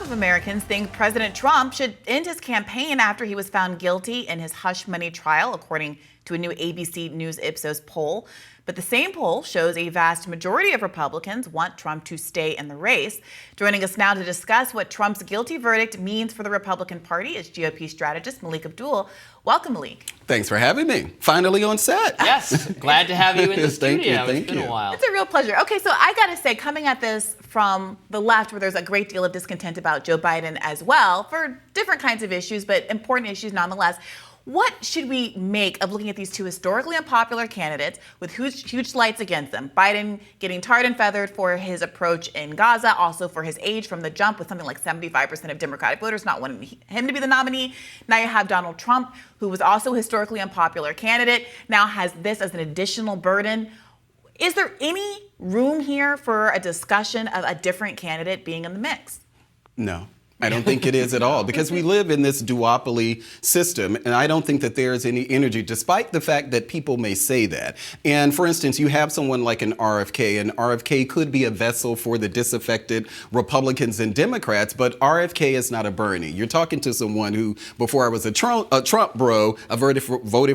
of Americans think President Trump should end his campaign after he was found guilty in his hush money trial, according to a new ABC News Ipsos poll. But the same poll shows a vast majority of Republicans want Trump to stay in the race. Joining us now to discuss what Trump's guilty verdict means for the Republican Party is GOP strategist Melik Abdul. Welcome, Melik. Thanks for having me. Finally on set. Yes, glad to have you in the studio. Thank you. It's been a while. It's a real pleasure. Okay, so I got to say, coming at this from the left, where there's a great deal of discontent about Joe Biden as well, for different kinds of issues, but important issues nonetheless. What should we make of looking at these two historically unpopular candidates with huge slights against them? Biden getting tarred and feathered for his approach in Gaza, also for his age from the jump, with something like 75% of Democratic voters not wanting him to be the nominee. Now you have Donald Trump, who was also a historically unpopular candidate, now has this as an additional burden. Is there any room here for a discussion of a different candidate being in the mix? No. I don't think it is at all, because we live in this duopoly system, and I don't think that there is any energy, despite the fact that people may say that. And for instance, you have someone like an RFK, and RFK could be a vessel for the disaffected Republicans and Democrats, but RFK is not a Bernie. You're talking to someone who, before I was a Trump bro, I voted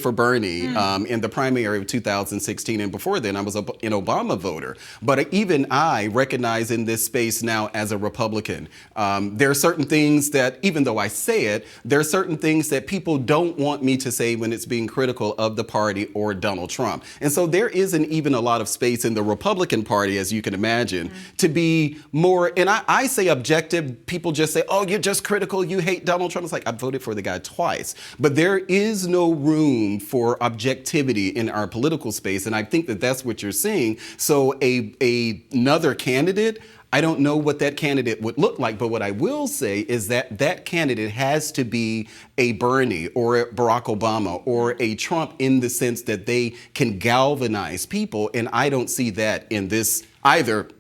for Bernie in the primary of 2016, and before then I was an Obama voter. But even I recognize in this space now as a Republican, there are certain things that, even though I say it, there are certain things that people don't want me to say when it's being critical of the party or Donald Trump. And so there isn't even a lot of space in the Republican Party, as you can imagine, to be more, and I say objective. People just say, oh, you're just critical, you hate Donald Trump. It's like, I voted for the guy twice. But there is no room for objectivity in our political space, and I think that that's what you're seeing. So another candidate, I don't know what that candidate would look like, but what I will say is that that candidate has to be a Bernie or a Barack Obama or a Trump, in the sense that they can galvanize people, and I don't see that in this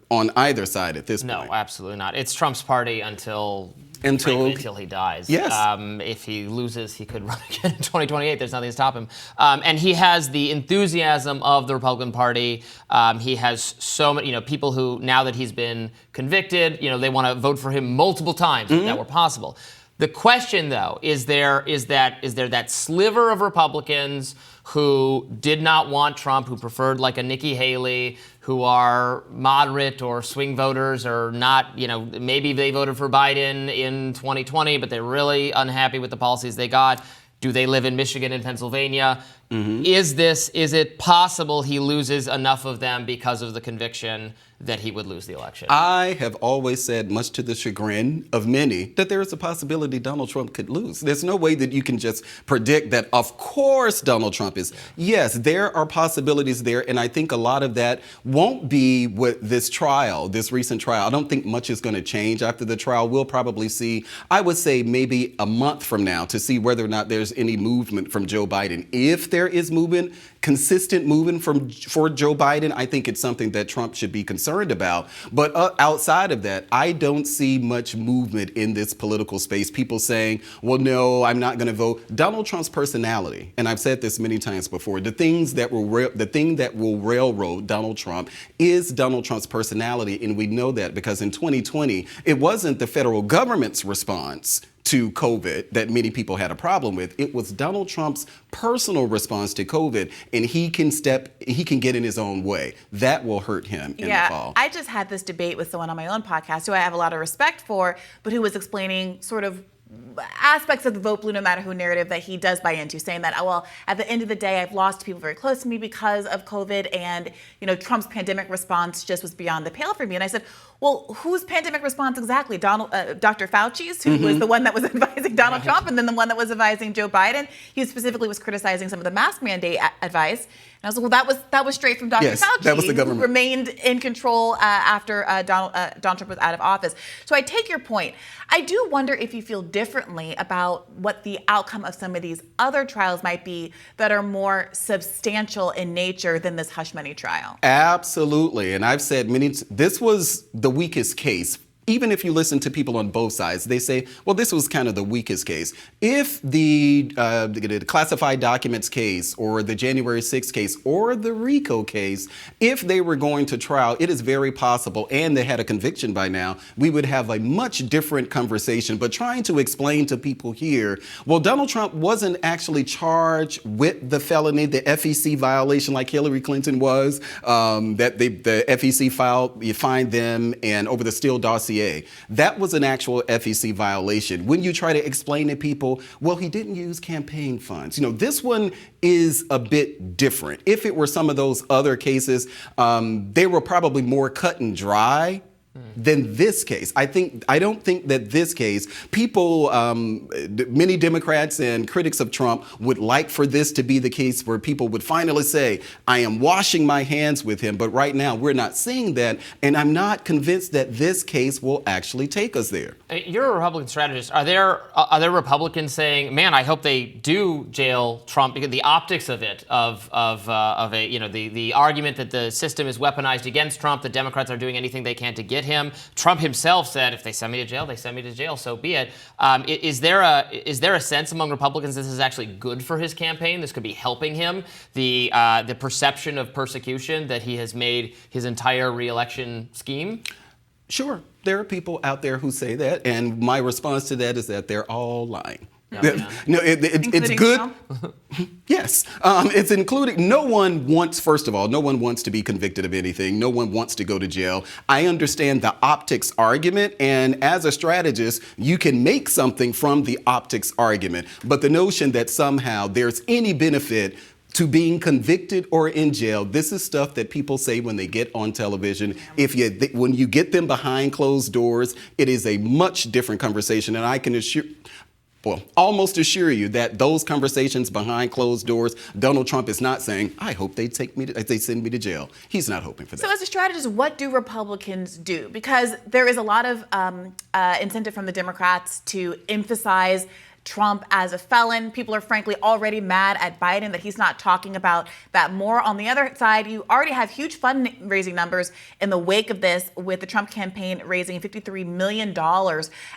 on either side at this point. No, absolutely not. It's Trump's party until he dies. Yes. If he loses, he could run again in 2028. There's nothing to stop him. And he has the enthusiasm of the Republican Party. He has so many, people who, now that he's been convicted, they want to vote for him multiple times if that were possible. The question, though, is there that sliver of Republicans who did not want Trump, who preferred like a Nikki Haley, who are moderate or swing voters, or not, maybe they voted for Biden in 2020, but they're really unhappy with the policies they got. Do they live in Michigan and Pennsylvania? Is it possible he loses enough of them because of the conviction that he would lose the election? I have always said, much to the chagrin of many, that there is a possibility Donald Trump could lose. There's no way that you can just predict that, of course, Donald Trump is. Yes, there are possibilities there, and I think a lot of that won't be with this trial, this recent trial. I don't think much is going to change after the trial. We'll probably see, I would say, maybe a month from now, to see whether or not there's any movement from Joe Biden. If there is movement, consistent movement for Joe Biden, I think it's something that Trump should be concerned about. But outside of that, I don't see much movement in this political space. People saying, well, no, I'm not going to vote. Donald Trump's personality, and I've said this many times before, the thing that will railroad Donald Trump is Donald Trump's personality. And we know that because in 2020, it wasn't the federal government's response to COVID that many people had a problem with. It was Donald Trump's personal response to COVID, and he can get in his own way. That will hurt him in the fall. I just had this debate with someone on my own podcast who I have a lot of respect for, but who was explaining sort of aspects of the vote blue no matter who narrative that he does buy into, saying that, at the end of the day, I've lost people very close to me because of COVID, and Trump's pandemic response just was beyond the pale for me. And I said, well, whose pandemic response exactly? Dr. Fauci's, who was the one that was advising Donald Trump, and then the one that was advising Joe Biden. He specifically was criticizing some of the mask mandate advice. And I was like, well, that was straight from Dr. Fauci, that was the government, who remained in control after Donald Trump was out of office. So I take your point. I do wonder if you feel differently about what the outcome of some of these other trials might be that are more substantial in nature than this hush money trial. Absolutely. And I've said this was the weakest case even if you listen to people on both sides, they say, well, this was kind of the weakest case. If the classified documents case or the January 6th case or the RICO case, if they were going to trial, it is very possible, and they had a conviction by now, we would have a much different conversation. But trying to explain to people here, well, Donald Trump wasn't actually charged with the felony, the FEC violation like Hillary Clinton was, that the FEC filed, you find them, and over the Steele dossier. That was an actual FEC violation. When you try to explain to people, well, he didn't use campaign funds. This one is a bit different. If it were some of those other cases, they were probably more cut and dry than this case. I don't think that this case, people, many Democrats and critics of Trump would like for this to be the case where people would finally say, I am washing my hands with him. But right now, we're not seeing that. And I'm not convinced that this case will actually take us there. You're a Republican strategist. Are there Republicans saying, man, I hope they do jail Trump, because the optics of it, the argument that the system is weaponized against Trump, the Democrats are doing anything they can to get him. Trump himself said, if they send me to jail, they send me to jail, so be it. Is there a sense among Republicans this is actually good for his campaign? This could be helping him? The perception of persecution that he has made his entire re-election scheme? Sure. There are people out there who say that, and my response to that is that they're all lying. No, it's good. Yes, it's including. No one wants, first of all, no one wants to be convicted of anything. No one wants to go to jail. I understand the optics argument, and as a strategist, you can make something from the optics argument. But the notion that somehow there's any benefit to being convicted or in jail, this is stuff that people say when they get on television. When you get them behind closed doors, it is a much different conversation, and I can almost assure you that those conversations behind closed doors, Donald Trump is not saying, I hope they send me to jail. He's not hoping for that. So as a strategist, what do Republicans do? Because there is a lot of incentive from the Democrats to emphasize Trump as a felon. People are frankly already mad at Biden that he's not talking about that more. On the other side, you already have huge fundraising numbers in the wake of this, with the Trump campaign raising $53 million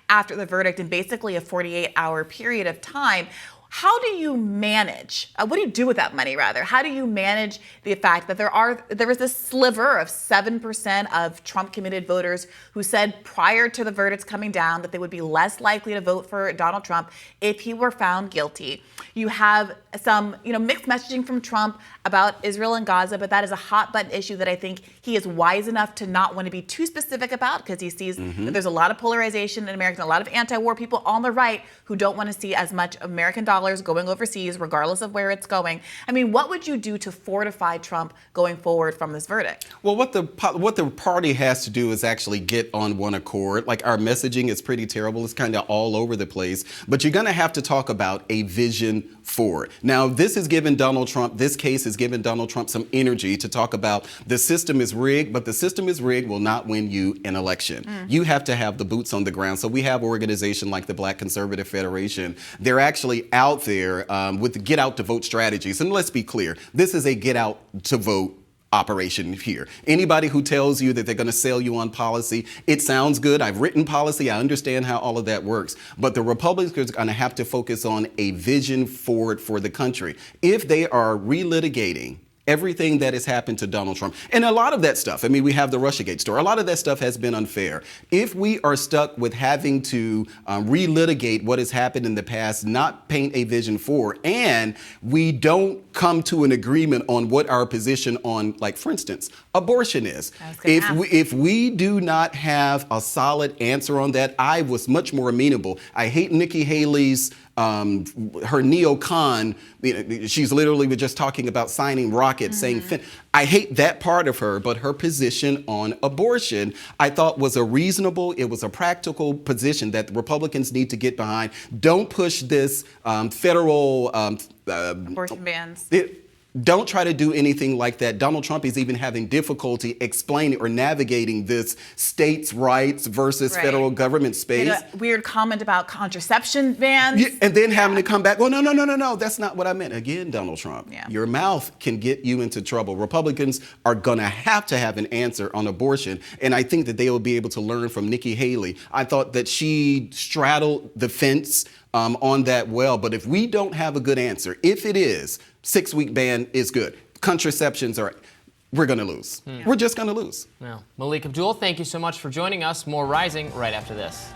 after the verdict in basically a 48-hour period of time. How do you manage, what do you do with that money, rather? How do you manage the fact that there is this sliver of 7% of Trump-committed voters who said prior to the verdicts coming down that they would be less likely to vote for Donald Trump if he were found guilty? You have some, mixed messaging from Trump about Israel and Gaza, but that is a hot-button issue that I think he is wise enough to not want to be too specific about, because he sees that there's a lot of polarization in America, and a lot of anti-war people on the right who don't want to see as much American dollars going overseas, regardless of where it's going. I mean, what would you do to fortify Trump going forward from this verdict? Well, what the party has to do is actually get on one accord. Like, our messaging is pretty terrible. It's kind of all over the place. But you're going to have to talk about a vision forward. Now, this case has given Donald Trump some energy to talk about the system is rigged, but the system is rigged will not win you an election. You have to have the boots on the ground. So we have organizations like the Black Conservative Federation. They're actually out there with get out to vote strategies. And let's be clear, this is a get out to vote operation here. Anybody who tells you that they're going to sell you on policy, it sounds good. I've written policy. I understand how all of that works. But the Republicans are going to have to focus on a vision forward for the country. If they are relitigating everything that has happened to Donald Trump, and a lot of that stuff, I mean, we have the Russiagate story. A lot of that stuff has been unfair. If we are stuck with having to relitigate what has happened in the past, not paint a vision forward, and we don't come to an agreement on what our position on, like, for instance, abortion is. If we do not have a solid answer on that, I was much more amenable. I hate Nikki Haley's her neocon, she's literally just talking about signing rockets, saying, I hate that part of her, but her position on abortion, I thought was it was a practical position that the Republicans need to get behind. Don't push this federal abortion bans. Don't try to do anything like that. Donald Trump is even having difficulty explaining or navigating this states' rights versus federal government space. Made a weird comment about contraception bans. Yeah, and then having to come back, well, no, that's not what I meant. Again, Donald Trump, Yeah. your mouth can get you into trouble. Republicans are going to have an answer on abortion, and I think that they will be able to learn from Nikki Haley. I thought that she straddled the fence on that well, but if we don't have a good answer, if it is 6-week ban is good, contraceptions we're going to lose. We're just going to lose. Well, Melik Abdul, thank you so much for joining us. More Rising right after this.